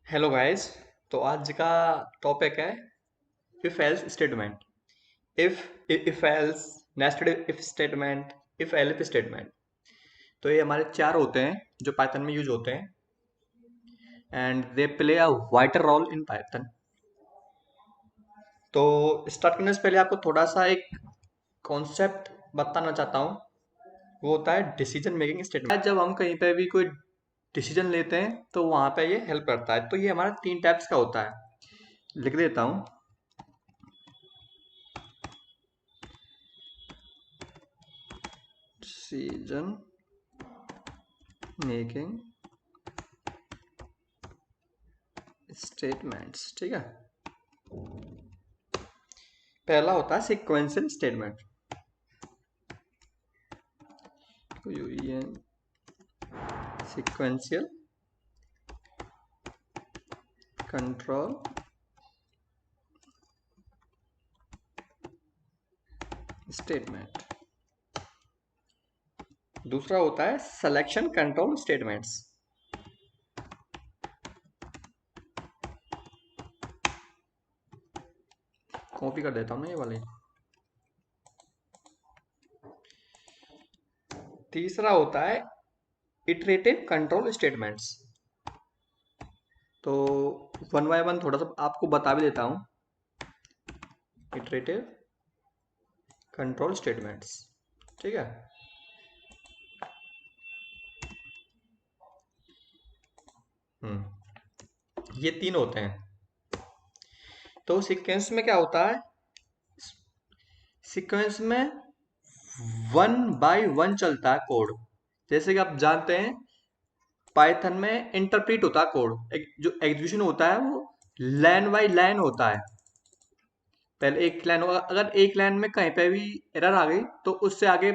Hello guys. तो आज का टॉपिक है if else statement. If else, nested if statement, if else statement. तो ये हमारे चार होते हैं जो पाइथन में यूज होते हैं and they play a vital role in Python. तो स्टार्ट करने से पहले आपको थोड़ा सा एक कॉन्सेप्ट बताना चाहता हूँ। वो होता है डिसीजन मेकिंग स्टेटमेंट। जब हम कहीं पे भी कोई डिसीजन लेते हैं तो वहां पे ये हेल्प करता है। तो ये हमारा तीन टाइप्स का होता है, लिख देता हूँ। डिसीजन मेकिंग स्टेटमेंट्स, ठीक है। पहला होता है sequential statement. Sequential control statement. दूसरा होता है सिलेक्शन कंट्रोल स्टेटमेंट्स। कॉपी कर देता हूं ना ये वाले। तीसरा होता है इटरेटिव कंट्रोल स्टेटमेंट्स। तो वन बाय वन थोड़ा सा आपको बता भी देता हूं। इटरेटिव कंट्रोल स्टेटमेंट्स, ठीक है। ये तीन होते हैं। तो सीक्वेंस में क्या होता है? सीक्वेंस में वन बाय वन चलता है कोड। जैसे कि आप जानते हैं पाइथन में इंटरप्रीट होता है कोड, जो एग्जीक्यूशन होता है वो लाइन बाय लाइन होता है। पहले एक लाइन होगा, अगर एक लाइन में कहीं पे भी एरर आ गई तो उससे आगे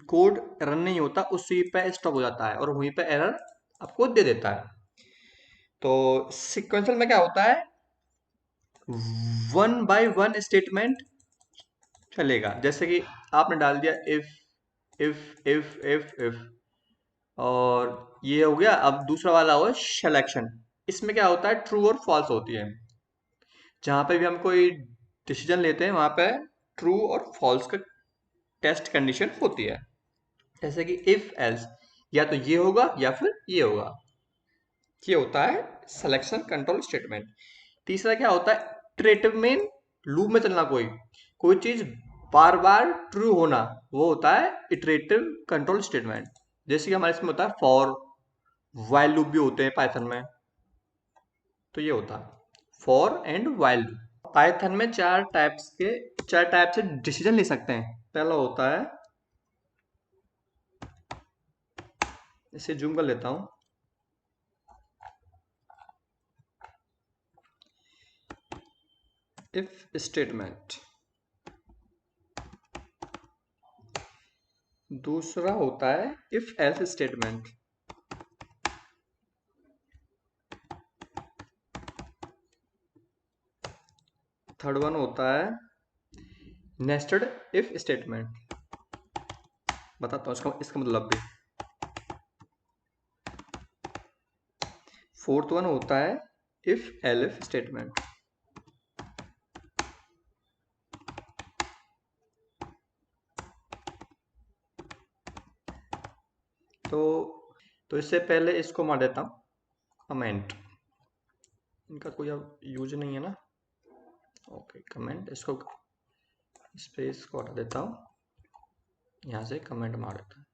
कोड रन नहीं होता, उसी पे स्टॉप हो जाता है और वहीं पे एरर आपको दे देता है। तो सिक्वेंशियल में क्या होता है, वन बाय वन स्टेटमेंट चलेगा। जैसे कि आपने डाल दिया इफ और ये हो गया। अब दूसरा वाला हुआ सिलेक्शन। इसमें क्या होता है, ट्रू और फॉल्स होती है। जहां पे भी हम कोई डिसीजन लेते हैं वहां पे ट्रू और फॉल्स का टेस्ट कंडीशन होती है। जैसे कि इफ एल्स, या तो ये होगा या फिर ये होगा। ये होता है सिलेक्शन कंट्रोल स्टेटमेंट। तीसरा क्या होता है, इटरेटिव में लूप में चलना। कोई कोई चीज बार बार ट्रू होना, वो होता है इटरेटिव कंट्रोल स्टेटमेंट। जैसे कि हमारे इसमें होता है फॉर, वाइल लूप भी होते हैं पाइथन में। तो ये होता है फॉर एंड वाइल। पाइथन में चार टाइप से डिसीजन ले सकते हैं। पहला होता है, इसे जूम कर लेता हूं, इफ स्टेटमेंट। दूसरा होता है if else statement. Third one होता है नेस्टेड इफ स्टेटमेंट। बताता हूँ इसका मतलब भी। फोर्थ वन होता है इफ एल्फ स्टेटमेंट। तो इससे पहले इसको मार देता हूँ कमेंट। इनका कोई अब यूज नहीं है ना। ओके, कमेंट, इसको स्पेस को हटा देता हूँ, यहाँ से कमेंट मार देता हूँ।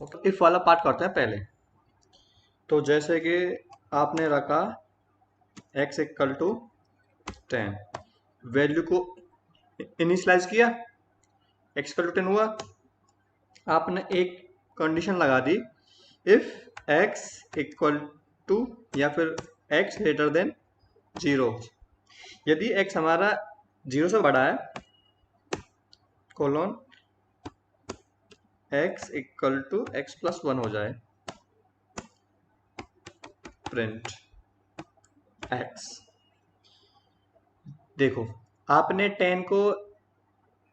ओके, इफ वाला पार्ट करते हैं पहले। तो जैसे कि आपने रखा x इक्वल टू 10, वैल्यू को इनिशियलाइज किया, x इक्वल टू 10 हुआ। आपने एक कंडीशन लगा दी, इफ x इक्वल टू या फिर x ग्रेटर देन 0। यदि x हमारा 0 से बड़ा है, colon x equal to x plus 1 हो जाए, प्रिंट x। देखो, आपने 10 को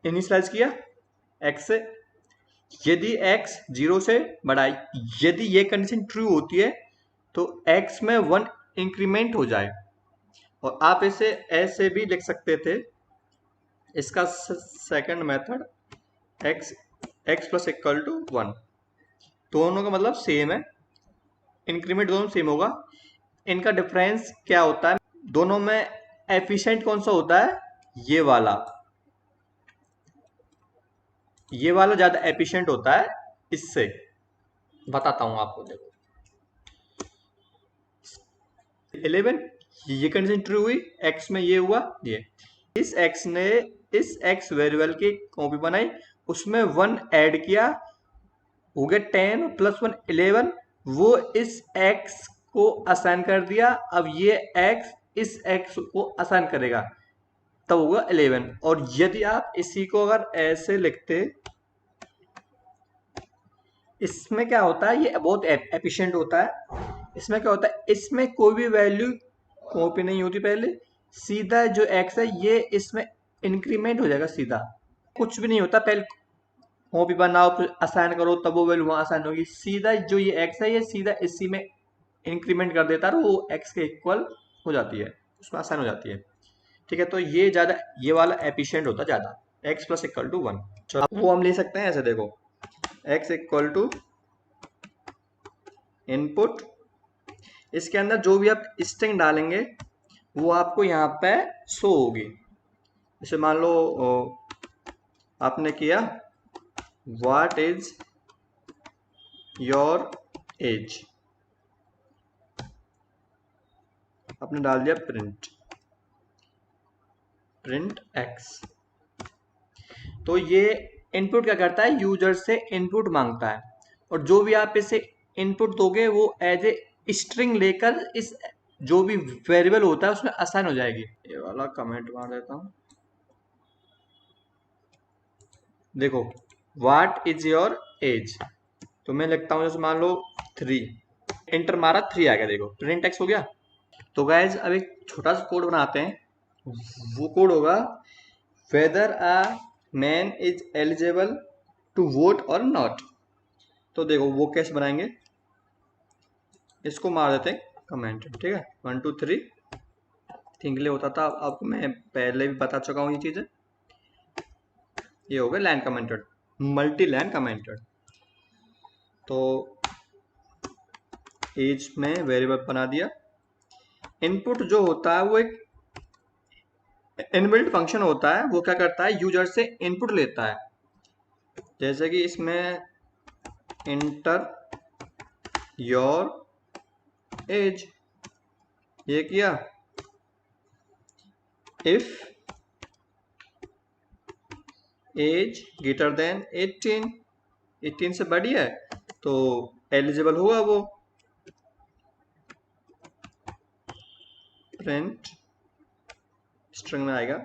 इनिशियलाइज किया x से। यदि x 0 से बड़ा है, यदि ये कंडीशन ट्रू होती है तो x में 1 इंक्रीमेंट हो जाए। और आप इसे ऐसे भी लिख सकते थे, इसका second method x x plus equal to 1, दोनों का मतलब सेम है, इंक्रीमेंट दोनों सेम होगा। इनका डिफरेंस क्या होता है, दोनों में एफिशिएंट कौन सा होता है, ये वाला ज्यादा एफिशिएंट होता है। इससे बताता हूं आपको, देखो 11 ये कंडीशन ट्रू हुई, एक्स में ये हुआ, ये इस एक्स ने इस एक्स वेरिएबल की कॉपी बनाई, उसमें 1 ऐड किया, हो गया 10 प्लस 1 11, वो इस एक्स को असाइन कर दिया। अब ये एक्स इस एक्स को असाइन करेगा, तब होगा 11। और यदि आप इसी को अगर ऐसे लिखते, इसमें क्या होता है, ये बहुत एफिशिएंट होता है। इसमें क्या होता है, इसमें कोई भी वैल्यू कॉपी नहीं होती, पहले सीधा जो एक्स है ये इसमें इंक्रीमेंट हो जाएगा सीधा, कुछ भी नहीं होता, पहले कॉपी बनाओ फिर असाइन करो, तब वो वैल्यू वहां असाइन होगी। सीधा जो ये एक्स है ये सीधा इसी में इंक्रीमेंट कर देता है, वो एक्स के इक्वल हो जाती है, उसमें असाइन हो जाती है। ठीक है, तो ये ज्यादा, ये वाला एफिशिएंट होता है ज्यादा, एक्स प्लस इक्वल टू 1। चलो वो हम ले सकते हैं ऐसे, देखो एक्स इक्वल टू इनपुट, इसके अंदर जो भी आप स्ट्रिंग डालेंगे वो आपको यहाँ पे शो होगी। जैसे मान लो आपने किया व्हाट इज योर एज, आपने डाल दिया प्रिंट एक्स, तो ये इनपुट क्या करता है, यूजर से इनपुट मांगता है, और जो भी आप इसे इनपुट दोगे वो एज ए स्ट्रिंग लेकर इस जो भी वेरिएबल होता है उसमें असाइन हो जाएगी। ये वाला कमेंट मार देता हूं, देखो व्हाट इज योर एज, तो मैं लिखता हूं जैसे मान लो 3, एंटर मारा 3 आ गया, देखो प्रिंट एक्स हो गया। तो गाइज अब एक छोटा सा कोड बनाते हैं, वो कोड होगा whether a man is eligible to vote और नॉट। तो देखो वो कैसे बनाएंगे, इसको मार देते हैं कमेंट, ठीक है 1 2 3 थिंक ले होता था, अब मैं पहले भी बता चुका हूँ ये चीजें। ये हो गया line commented, multi line commented. तो एज में वेरिएबल बना दिया, इनपुट जो होता है वो एक इनबिल्ट फंक्शन होता है, वो क्या करता है, यूजर से इनपुट लेता है। जैसे कि इसमें इंटर योर एज, ये किया, इफ एज ग्रेटर देन 18 से बड़ी है तो एलिजिबल होगा वो, प्रिंट स्ट्रिंग में आएगा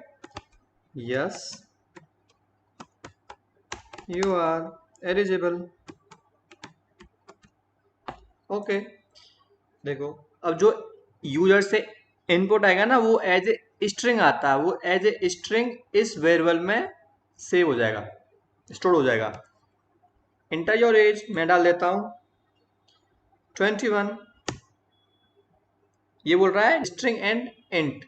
yes you are eligible. Okay, देखो अब जो यूजर से इनपुट आएगा ना वो एज ए स्ट्रिंग आता है, वो एज ए स्ट्रिंग इस वेरिएबल में सेव हो जाएगा, स्टोर हो जाएगा। इंटर योर एज मैं डाल देता हूं 21, ये बोल रहा है स्ट्रिंग एंड इंट,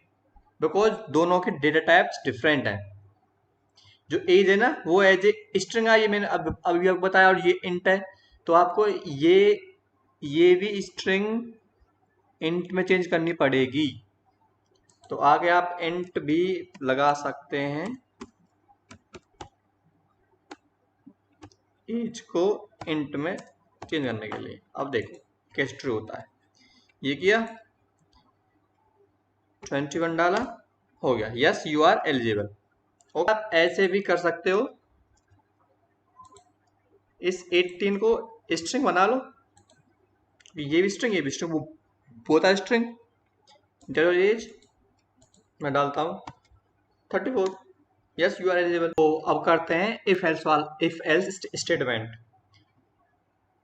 बिकॉज दोनों के डेटा टाइप्स डिफरेंट हैं। जो एज है ना वो एज ए स्ट्रिंग आई, मैंने अभी आपको बताया, और ये इंट है, तो आपको ये भी स्ट्रिंग इंट में चेंज करनी पड़ेगी। तो आगे आप इंट भी लगा सकते हैं एज को इंट में चेंज करने के लिए। अब देखो कैसे ट्रू होता है, ये किया 21 डाला, हो गया यस यू आर एलिजिबल। और आप ऐसे भी कर सकते हो, इस 18 को स्ट्रिंग बना लो, ये भी स्ट्रिंग ये भी स्ट्रिंग, वो both are string. Enter age मैं डालता हूँ 34, यस यू आर एलिजिबल। तो अब करते हैं इफ एल्स स्टेटमेंट।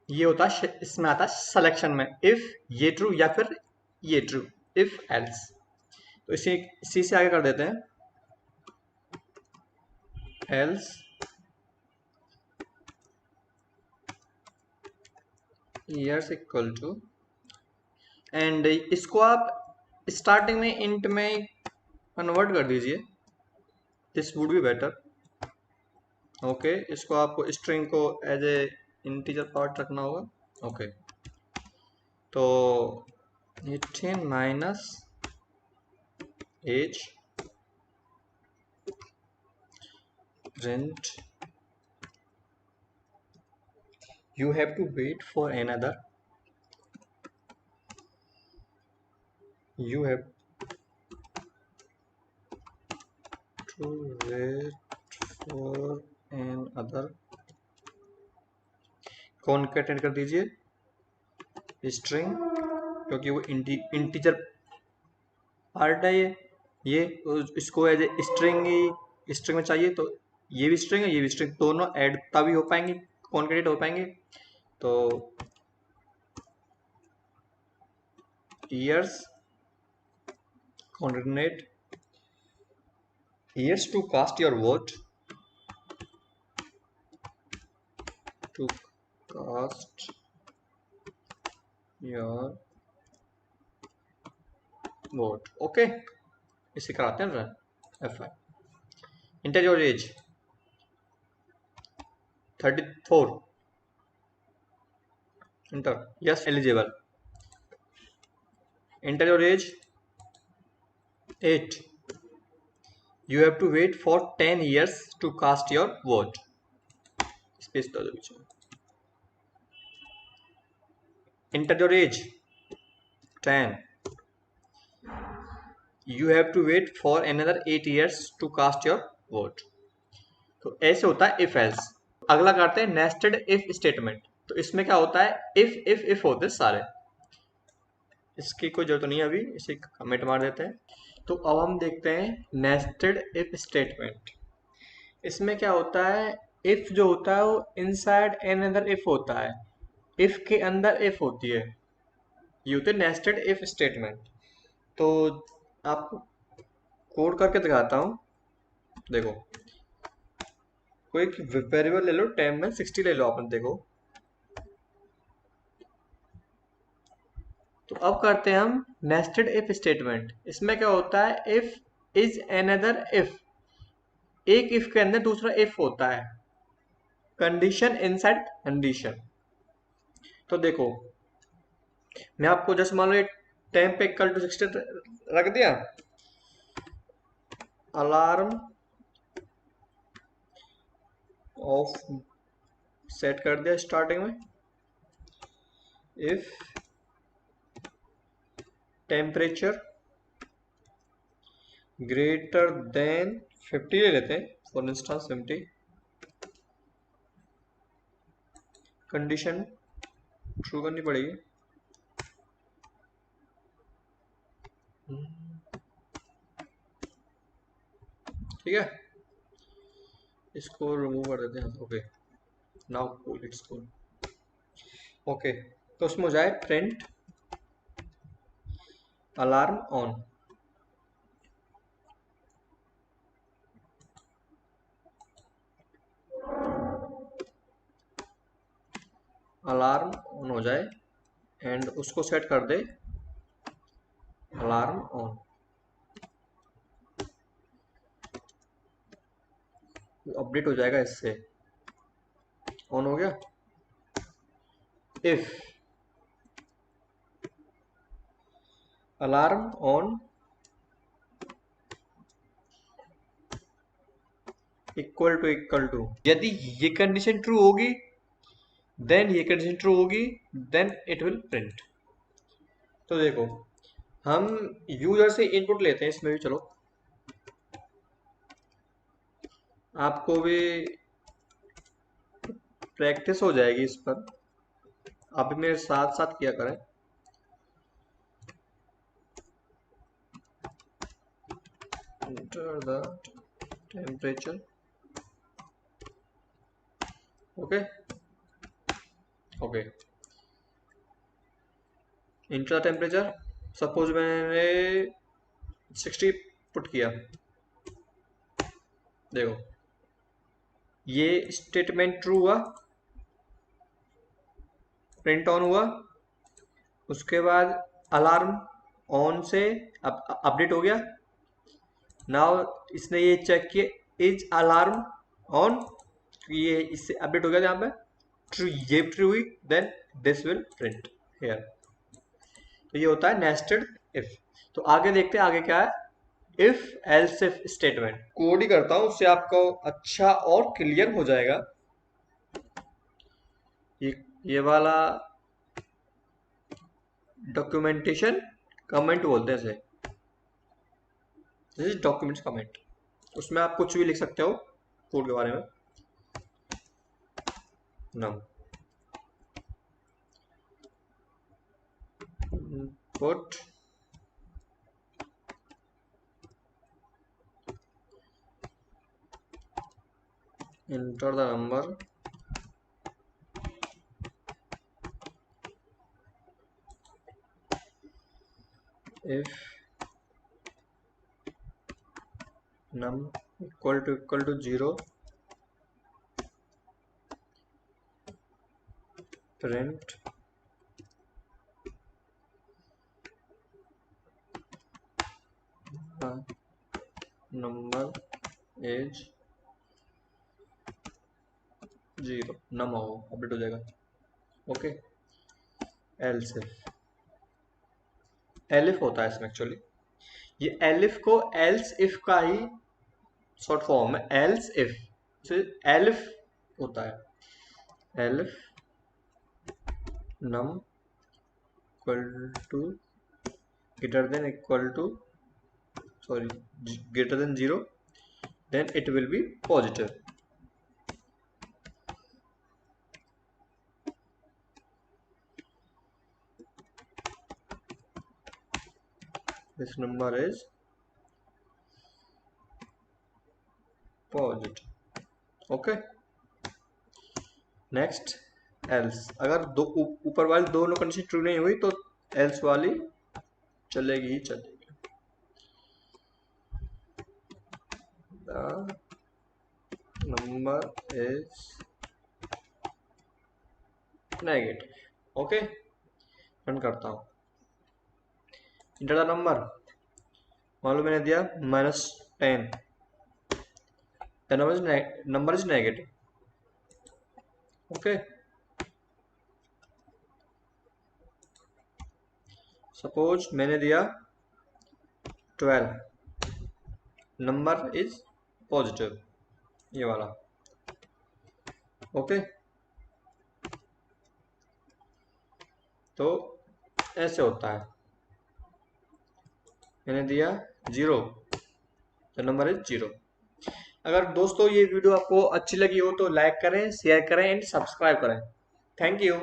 ये होता है, इसमें आता है सिलेक्शन में, इफ ये ट्रू या फिर ये ट्रू, इफ एल्स। तो इसी से आगे कर देते हैं, else years equal to and इसको आप स्टार्टिंग में इंट में कन्वर्ट कर दीजिए, this would be better. Okay, इसको आपको स्ट्रिंग को एज ए इंटीजर पार्ट रखना होगा। ओके, तो 18 minus age rent you have to wait for another, you have to wait for another, कॉन्केटेंट कर दीजिए स्ट्रिंग, क्योंकि वो इंटीजर पार्ट है ये इसको एज ए स्ट्रिंग में चाहिए, तो ये भी स्ट्रिंग है ये भी स्ट्रिंग, दोनों ऐड तभी हो पाएंगे, कॉन्केटेंट हो पाएंगे। तो years concatenate years to cast your vote, to cast your vote। Okay, इसे कराते हैं run F5। Inter your age 34, inter, yes eligible. Inter your age 8, you have to wait for 10 years to cast your vote, space दो बीच में। Inter your age 10, you have to wait for another 8 years to cast your vote। तो ऐसे होता है if else. अगला करते हैं nested if statement. तो इसमें क्या होता है, इफ होते हैं सारे, इसकी कोई जरूरत नहीं है अभी, इसे कमेंट मार देते हैं। तो अब हम देखते हैं नेस्टेड इफ स्टेटमेंट। इसमें क्या होता है, इफ जो होता है वो इनसाइड एन अदर इफ होता है, इफ के अंदर इफ होती है, ये होते हैं नेस्टेड इफ स्टेटमेंट। तो आपको कोड करके दिखाता हूँ, देखो कोई वेरिएबल ले लो, टाइम में 60 ले लो अपन, देखो। तो अब करते हैं हम नेस्टेड इफ स्टेटमेंट। इसमें क्या होता है, इफ इज अनदर इफ, एक इफ के अंदर दूसरा इफ होता है, कंडीशन इनसाइड कंडीशन। तो देखो मैं आपको जस्ट मान लो टाइम पे इक्वल टू 60 रख दिया, अलार्म ऑफ सेट कर दिया स्टार्टिंग में, इफ टेम्परेचर ग्रेटर देन 50 ले लेते हैं फॉर इंस्टेंस 50, कंडीशन ट्रू करनी पड़ेगी। ठीक है, इसको रिमूव कर देते हैं। Okay, now cool it's cool. Okay, तो उसमें हो जाए print alarm on, alarm on हो जाए एंड उसको सेट कर दे अलार्म ऑन, अपडेट हो जाएगा इससे, ऑन हो गया। If alarm on equal to, यदि ये कंडीशन ट्रू होगी देन ये कंडीशन ट्रू होगी, देन इट विल प्रिंट। तो देखो हम यूजर से इनपुट लेते हैं इसमें भी, चलो आपको भी प्रैक्टिस हो जाएगी इस पर, आप भी मेरे साथ साथ किया करें। enter the temperature, okay okay, enter the temperature, suppose मैंने 60 पुट किया, देखो ये स्टेटमेंट ट्रू हुआ, प्रिंट ऑन हुआ, उसके बाद अलार्म ऑन से अपडेट हो गया। नाउ इसने ये चेक किया इज अलार्म ऑन, ये इससे अपडेट हो गया यहाँ पे ट्रू, ये ट्रू हुई, then this will print here. तो ये होता है नेस्टेड इफ। तो आगे देखते हैं आगे क्या है। If else if statement code ही करता हूं, उससे आपको अच्छा और क्लियर हो जाएगा। ये ये वाला डॉक्यूमेंटेशन कमेंट बोलते हैं इसे, दिस इज डॉक्यूमेंट्स कमेंट। उसमें आप कुछ भी लिख सकते हो कोड के बारे में। नम put enter the number if num equal to 0 print number is 0, नम हो अपडेट हो जाएगा। ओके, एल्स इफ, एलिफ होता है इसमें एक्चुअली। ये एलिफ को एल्स इफ का ही शॉर्ट फॉर्म है, एल्स इफ एलिफ होता है। Elif num equal to greater than equal to sorry greater than 0, then it will be positive. This number is positive. Okay, next else. अगर दो ऊपर वाली दोनों कंडीशन ट्रू नहीं हुई तो एल्स वाली चलेगी ही चलेगी। The number is negative. Okay, run करता हूं। इंटर द नंबर, मान लो मैंने दिया -10, the number is negative. Okay, suppose मैंने दिया 12, नंबर इज पॉजिटिव, ये वाला। ओके, तो ऐसे होता है। मैंने दिया 0, तो नंबर इज 0। अगर दोस्तों ये वीडियो आपको अच्छी लगी हो तो लाइक करें, शेयर करें एंड सब्सक्राइब करें। Thank you.